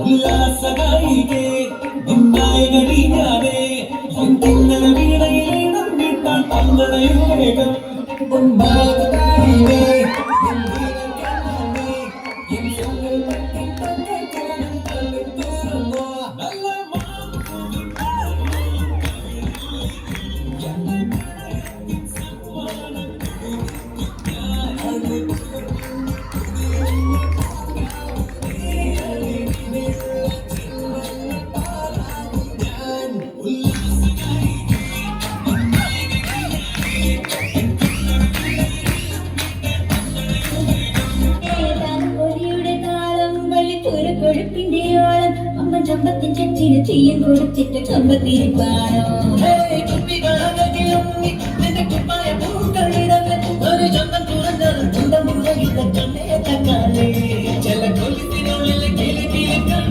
ഉല്ലാസകായികേ ഉണ്ടായകടിഞ്ഞാവേ തിന്നല വീണയിലേ നമ്മിട്ടാൻ തന്നടയും വേഗം ഉണ്ടാകായികേ കൊഴുപ്പിന്റെ ഓളം അമ്മ ചമ്പത്തിൻ ചച്ചിന് തീയും കൊടുത്തിട്ട് ചമ്പത്തിരിപ്പാണോ ഒരു ചന്തം തുറന്നത് സ്വന്തം ചില കൊല്ലിനുള്ളിൽ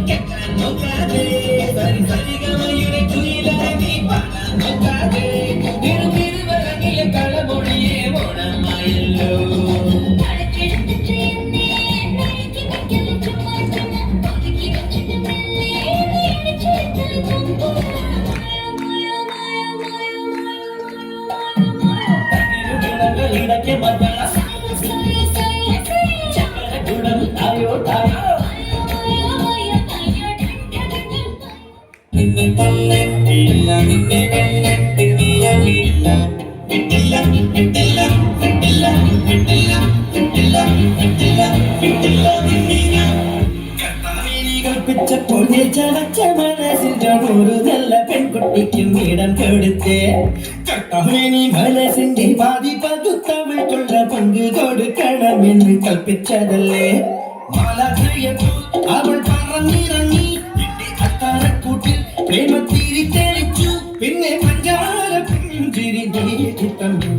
കെട്ടാൻ നോക്കാതെ സരിഗമയുടെ കുയിലായി നീ പാടാൻ നോക്കാതെ തിരുവിറങ്ങിയ കളമൊഴിയെ ഓണമായല്ലോ ഇടയ്ക്ക് ചക്കരക്കുടം തായോ തായോ കൽപ്പിച്ചപ്പോൾ ചടച്ച മനസ്സിന്റെ ഒരു നല്ല പെൺകുട്ടിക്കും ഇടം കൊടുത്തേ കട്ടമേനി മനസ്സിന്റെ പാതി പകുത്തവൾക്കുള്ള പങ്ക് കൊടുക്കണമെന്ന് കൽപ്പിച്ചതല്ലേ അവൾ പറന്നിറങ്ങി അത്താറക്കൂട്ടിൽ പ്രേമത്തിരി തെളിച്ചു പിന്നെ പഞ്ചാര പുഞ്ചിരി തന്നു